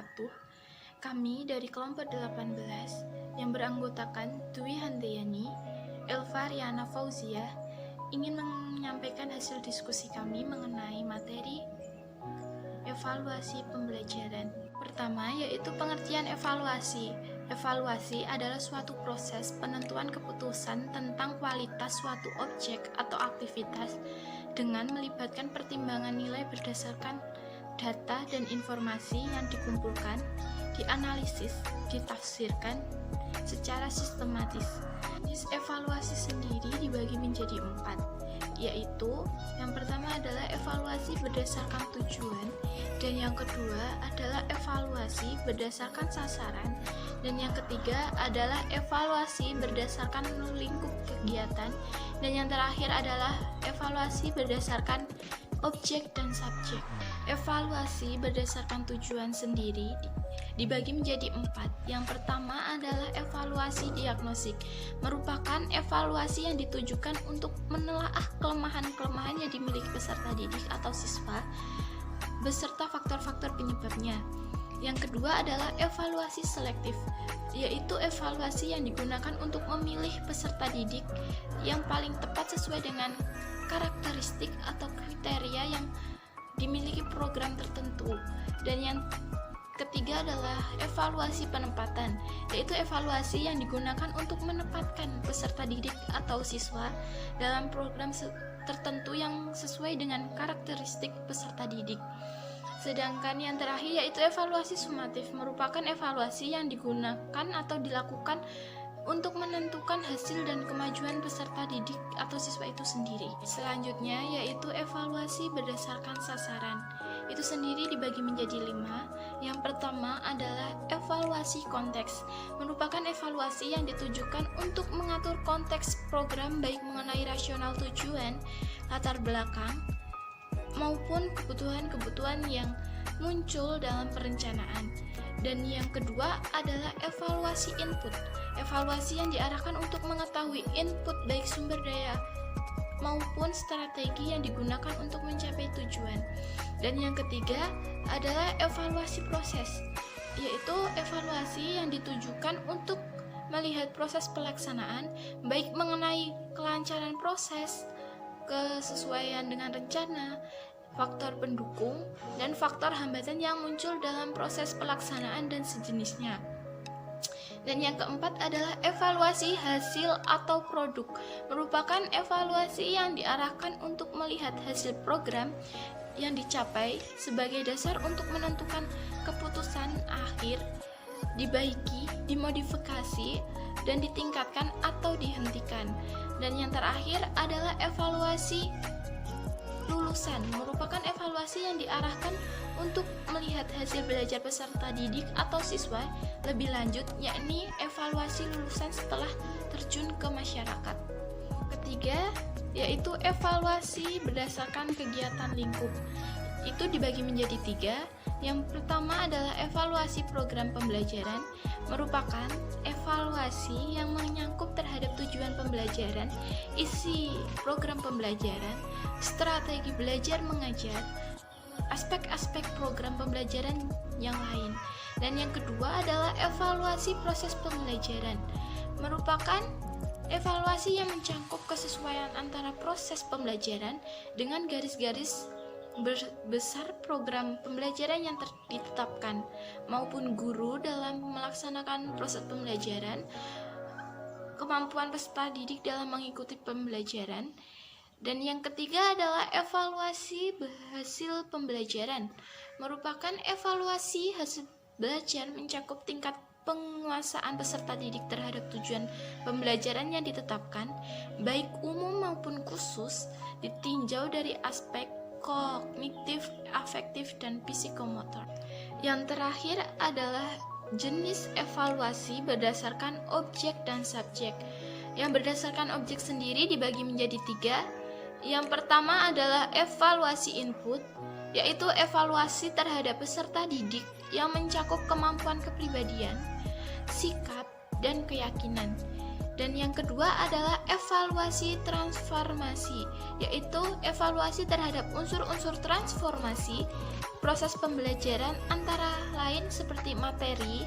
wabarakatuh. Kami dari kelompok 18 yang beranggotakan Dwi Handayani, Elva Riana Fauzia ingin menyampaikan hasil diskusi kami mengenai materi evaluasi pembelajaran. Pertama, yaitu pengertian evaluasi. Evaluasi adalah suatu proses penentuan keputusan tentang kualitas suatu objek atau aktivitas dengan melibatkan pertimbangan nilai berdasarkan data dan informasi yang dikumpulkan, dianalisis, ditafsirkan secara sistematis. Jenis evaluasi sendiri dibagi menjadi 4, yaitu yang pertama adalah evaluasi berdasarkan tujuan, dan yang kedua adalah evaluasi berdasarkan sasaran, dan yang ketiga adalah evaluasi berdasarkan lingkup kegiatan, dan yang terakhir adalah evaluasi berdasarkan objek dan subjek. Evaluasi berdasarkan tujuan sendiri dibagi menjadi 4. Yang pertama adalah evaluasi diagnostik, merupakan evaluasi yang ditujukan untuk menelaah kelemahan-kelemahan yang dimiliki peserta didik atau siswa beserta faktor-faktor penyebabnya. Yang kedua adalah evaluasi selektif, yaitu evaluasi yang digunakan untuk memilih peserta didik yang paling tepat sesuai dengan karakteristik atau kriteria yang dimiliki program tertentu. Dan yang ketiga adalah evaluasi penempatan, yaitu evaluasi yang digunakan untuk menempatkan peserta didik atau siswa dalam program tertentu yang sesuai dengan karakteristik peserta didik. Sedangkan yang terakhir yaitu evaluasi sumatif, merupakan evaluasi yang digunakan atau dilakukan untuk menentukan hasil dan kemajuan peserta didik atau siswa itu sendiri. Selanjutnya yaitu evaluasi berdasarkan sasaran. Itu sendiri dibagi menjadi 5. Yang pertama adalah evaluasi konteks, merupakan evaluasi yang ditujukan untuk mengatur konteks program baik mengenai rasional tujuan, latar belakang, maupun kebutuhan-kebutuhan yang muncul dalam perencanaan. Dan yang kedua adalah evaluasi input, evaluasi yang diarahkan untuk mengetahui input baik sumber daya maupun strategi yang digunakan untuk mencapai tujuan. Dan yang ketiga adalah evaluasi proses, yaitu evaluasi yang ditujukan untuk melihat proses pelaksanaan baik mengenai kelancaran proses, kesesuaian dengan rencana, faktor pendukung, dan faktor hambatan yang muncul dalam proses pelaksanaan dan sejenisnya. Dan yang keempat adalah evaluasi hasil atau produk, merupakan evaluasi yang diarahkan untuk melihat hasil program yang dicapai sebagai dasar untuk menentukan keputusan akhir, dibaiki, dimodifikasi, dan ditingkatkan atau dihentikan. Dan yang terakhir adalah evaluasi lulusan, merupakan evaluasi yang diarahkan untuk melihat hasil belajar peserta didik atau siswa lebih lanjut, yakni evaluasi lulusan setelah terjun ke masyarakat. Ketiga, yaitu evaluasi berdasarkan kegiatan lingkup. Itu dibagi menjadi 3. Yang pertama adalah evaluasi program pembelajaran, merupakan evaluasi yang menyangkut terhadap tujuan pembelajaran, isi program pembelajaran, strategi belajar mengajar, aspek-aspek program pembelajaran yang lain. Dan yang kedua adalah evaluasi proses pembelajaran, merupakan evaluasi yang mencakup kesesuaian antara proses pembelajaran dengan garis-garis besar program pembelajaran yang ditetapkan maupun guru dalam melaksanakan proses pembelajaran, kemampuan peserta didik dalam mengikuti pembelajaran. Dan yang ketiga adalah evaluasi hasil pembelajaran, merupakan evaluasi hasil belajar mencakup tingkat penguasaan peserta didik terhadap tujuan pembelajaran yang ditetapkan, baik umum maupun khusus, ditinjau dari aspek kognitif, afektif, dan psikomotor. Yang terakhir adalah jenis evaluasi berdasarkan objek dan subjek. Yang berdasarkan objek sendiri dibagi menjadi 3. Yang pertama adalah evaluasi input, yaitu evaluasi terhadap peserta didik yang mencakup kemampuan kepribadian, sikap, dan keyakinan. Dan yang kedua adalah evaluasi transformasi, yaitu evaluasi terhadap unsur-unsur transformasi proses pembelajaran antara lain seperti materi,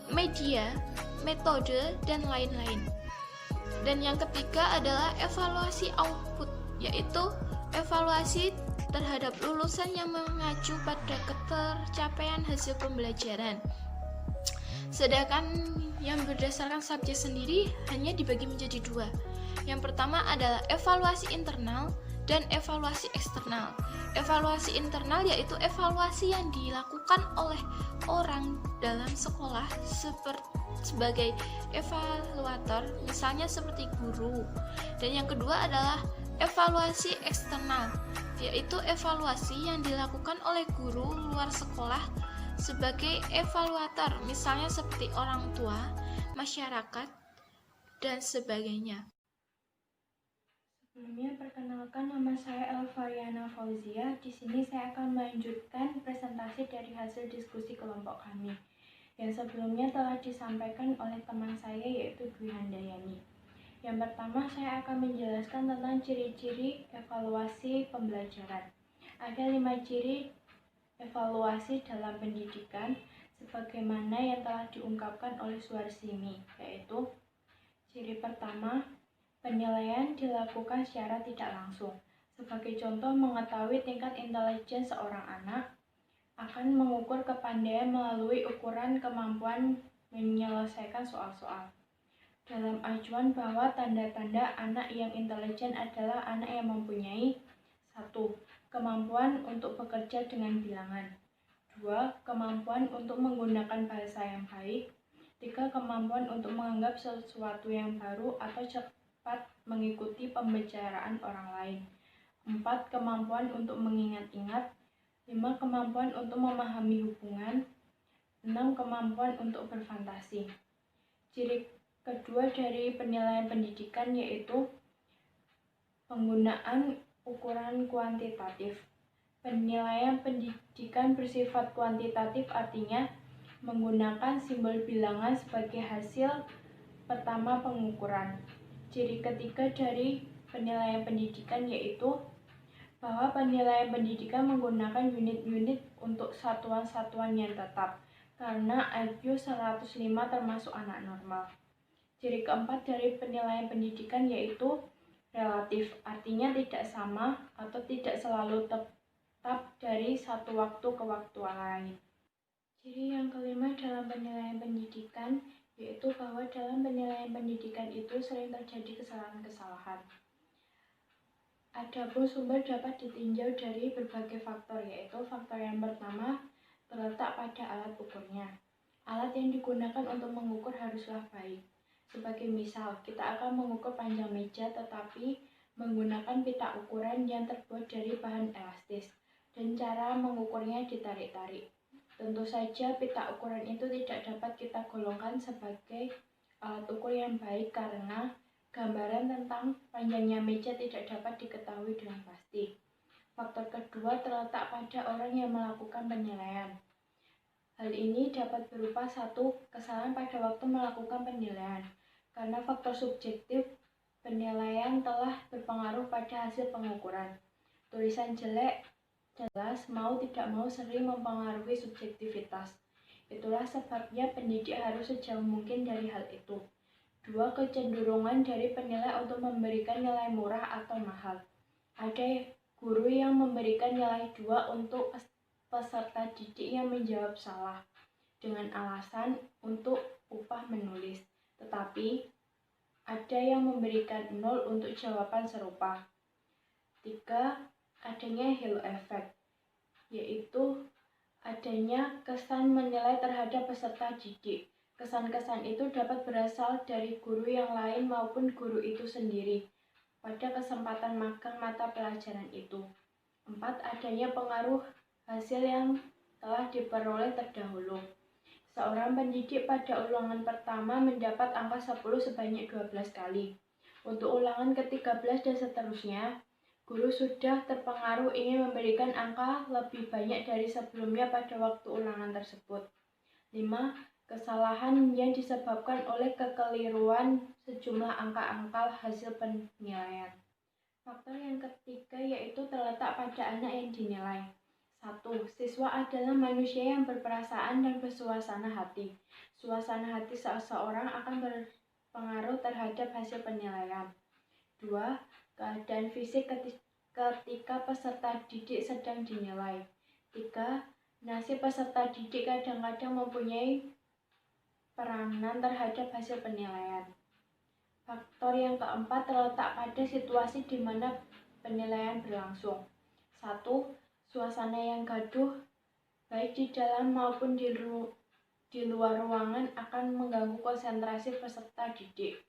media, metode, dan lain-lain. Dan yang ketiga adalah evaluasi output, yaitu evaluasi terhadap lulusan yang mengacu pada ketercapaian hasil pembelajaran. Sedangkan yang berdasarkan subjek sendiri hanya dibagi menjadi dua. Yang pertama adalah evaluasi internal dan evaluasi eksternal. Evaluasi internal yaitu evaluasi yang dilakukan oleh orang dalam sekolah sebagai evaluator, misalnya seperti guru. Dan yang kedua adalah evaluasi eksternal, yaitu evaluasi yang dilakukan oleh guru luar sekolah sebagai evaluator, misalnya seperti orang tua, masyarakat, dan sebagainya. Sebelumnya perkenalkan, nama saya Elvariana Fauzia. Di sini saya akan melanjutkan presentasi dari hasil diskusi kelompok kami yang sebelumnya telah disampaikan oleh teman saya yaitu Dwi Handayani. Yang pertama saya akan menjelaskan tentang ciri-ciri evaluasi pembelajaran. Ada 5 ciri evaluasi dalam pendidikan sebagaimana yang telah diungkapkan oleh Suharsini, yaitu ciri pertama, penilaian dilakukan secara tidak langsung. Sebagai contoh, mengetahui tingkat intelijen seorang anak akan mengukur kepandaian melalui ukuran kemampuan menyelesaikan soal-soal. Dalam acuan bahwa tanda-tanda anak yang intelijen adalah anak yang mempunyai 1. Kemampuan untuk bekerja dengan bilangan. 2. Kemampuan untuk menggunakan bahasa yang baik. 3. Kemampuan untuk menganggap sesuatu yang baru atau cepat mengikuti pembicaraan orang lain. 4. Kemampuan untuk mengingat-ingat. 5. Kemampuan untuk memahami hubungan. 6. Kemampuan untuk berfantasi. Ciri kedua dari penilaian pendidikan yaitu penggunaan ukuran kuantitatif. Penilaian pendidikan bersifat kuantitatif, artinya menggunakan simbol bilangan sebagai hasil pertama pengukuran. Ciri ketiga dari penilaian pendidikan yaitu bahwa penilaian pendidikan menggunakan unit-unit untuk satuan-satuan yang tetap, karena IQ 105 termasuk anak normal. Ciri keempat dari penilaian pendidikan yaitu relatif, artinya tidak sama atau tidak selalu tetap dari satu waktu ke waktu lain. Ciri yang kelima dalam penilaian pendidikan yaitu bahwa dalam penilaian pendidikan itu sering terjadi kesalahan-kesalahan. Adapun sumber dapat ditinjau dari berbagai faktor, yaitu faktor yang pertama terletak pada alat ukurnya. Alat yang digunakan untuk mengukur haruslah baik. Sebagai misal, kita akan mengukur panjang meja tetapi menggunakan pita ukuran yang terbuat dari bahan elastis dan cara mengukurnya ditarik-tarik. Tentu saja pita ukuran itu tidak dapat kita golongkan sebagai alat ukur yang baik karena gambaran tentang panjangnya meja tidak dapat diketahui dengan pasti. Faktor kedua terletak pada orang yang melakukan penilaian. Hal ini dapat berupa 1. Kesalahan pada waktu melakukan penilaian. Karena faktor subjektif penilaian telah berpengaruh pada hasil pengukuran. Tulisan jelek, jelas, mau tidak mau sering mempengaruhi subjektivitas. Itulah sebabnya pendidik harus sejauh mungkin dari hal itu. 2. Kecenderungan dari penilai untuk memberikan nilai murah atau mahal. Ada guru yang memberikan nilai 2 untuk peserta didik yang menjawab salah dengan alasan untuk upah menulis. Tetapi ada yang memberikan 0 untuk jawaban serupa. 3. Adanya halo effect, yaitu adanya kesan menilai terhadap peserta didik. Kesan-kesan itu dapat berasal dari guru yang lain maupun guru itu sendiri pada kesempatan magang mata pelajaran itu. 4. Adanya pengaruh hasil yang telah diperoleh terdahulu. Seorang pendidik pada ulangan pertama mendapat angka 10 sebanyak 12 kali. Untuk ulangan ke-13 dan seterusnya, guru sudah terpengaruh ingin memberikan angka lebih banyak dari sebelumnya pada waktu ulangan tersebut. 5. Kesalahan yang disebabkan oleh kekeliruan sejumlah angka-angka hasil penilaian. Faktor yang ketiga yaitu terletak pada anak yang dinilai. 1. Siswa adalah manusia yang berperasaan dan bersuasana hati. Suasana hati seseorang akan berpengaruh terhadap hasil penilaian. 2. Keadaan fisik ketika peserta didik sedang dinilai. 3. Nasib peserta didik kadang-kadang mempunyai peranan terhadap hasil penilaian. Faktor yang keempat terletak pada situasi di mana penilaian berlangsung. 1. Suasana yang gaduh, baik di dalam maupun di luar ruangan akan mengganggu konsentrasi peserta didik.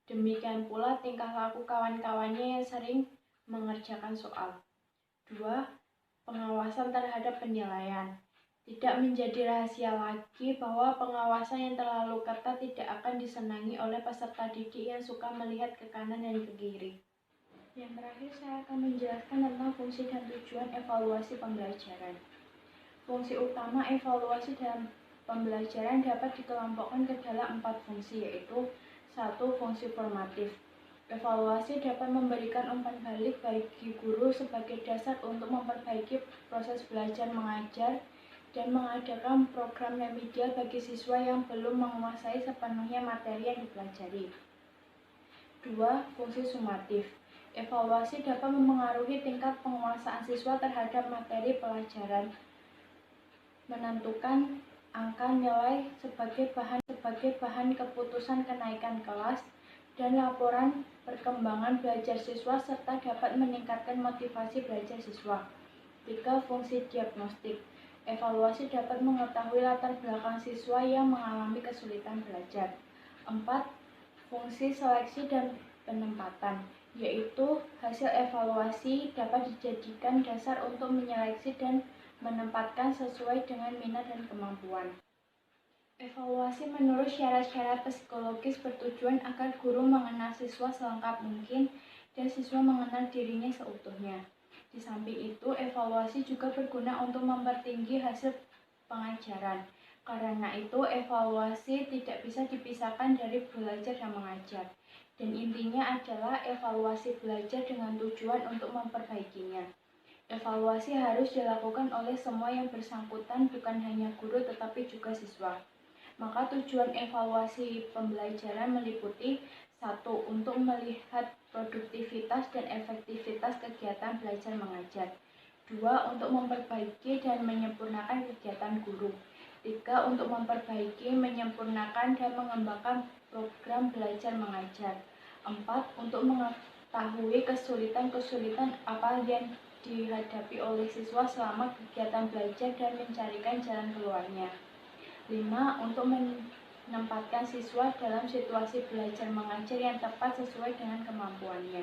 Demikian pula tingkah laku kawan-kawannya yang sering mengerjakan soal. 2. Pengawasan terhadap penilaian. Tidak menjadi rahasia lagi bahwa pengawasan yang terlalu ketat tidak akan disenangi oleh peserta didik yang suka melihat ke kanan dan ke kiri. Yang terakhir, saya akan menjelaskan tentang fungsi dan tujuan evaluasi pembelajaran. Fungsi utama evaluasi dalam pembelajaran dapat dikelompokkan ke dalam 4 fungsi, yaitu 1. Fungsi formatif. Evaluasi dapat memberikan umpan balik bagi guru sebagai dasar untuk memperbaiki proses belajar mengajar dan mengadakan program remedial bagi siswa yang belum menguasai sepenuhnya materi yang dipelajari. 2. Fungsi sumatif. Evaluasi dapat memengaruhi tingkat penguasaan siswa terhadap materi pelajaran, menentukan angka nilai sebagai bahan keputusan kenaikan kelas, dan laporan perkembangan belajar siswa serta dapat meningkatkan motivasi belajar siswa. 3. Fungsi diagnostik. Evaluasi dapat mengetahui latar belakang siswa yang mengalami kesulitan belajar. 4. Fungsi seleksi dan penempatan, yaitu hasil evaluasi dapat dijadikan dasar untuk menyeleksi dan menempatkan sesuai dengan minat dan kemampuan. Evaluasi menurut syarat-syarat psikologis bertujuan agar guru mengenal siswa selengkap mungkin dan siswa mengenal dirinya seutuhnya. Di samping itu, evaluasi juga berguna untuk mempertinggi hasil pengajaran. Karena itu, evaluasi tidak bisa dipisahkan dari belajar dan mengajar. Dan intinya adalah evaluasi belajar dengan tujuan untuk memperbaikinya. Evaluasi harus dilakukan oleh semua yang bersangkutan, bukan hanya guru tetapi juga siswa. Maka tujuan evaluasi pembelajaran meliputi 1. Untuk melihat produktivitas dan efektivitas kegiatan belajar mengajar. 2. Untuk memperbaiki dan menyempurnakan kegiatan guru. 3. Untuk memperbaiki, menyempurnakan, dan mengembangkan program belajar mengajar. 4. Untuk mengetahui kesulitan-kesulitan apa yang dihadapi oleh siswa selama kegiatan belajar dan mencarikan jalan keluarnya. 5. Untuk menempatkan siswa dalam situasi belajar mengajar yang tepat sesuai dengan kemampuannya.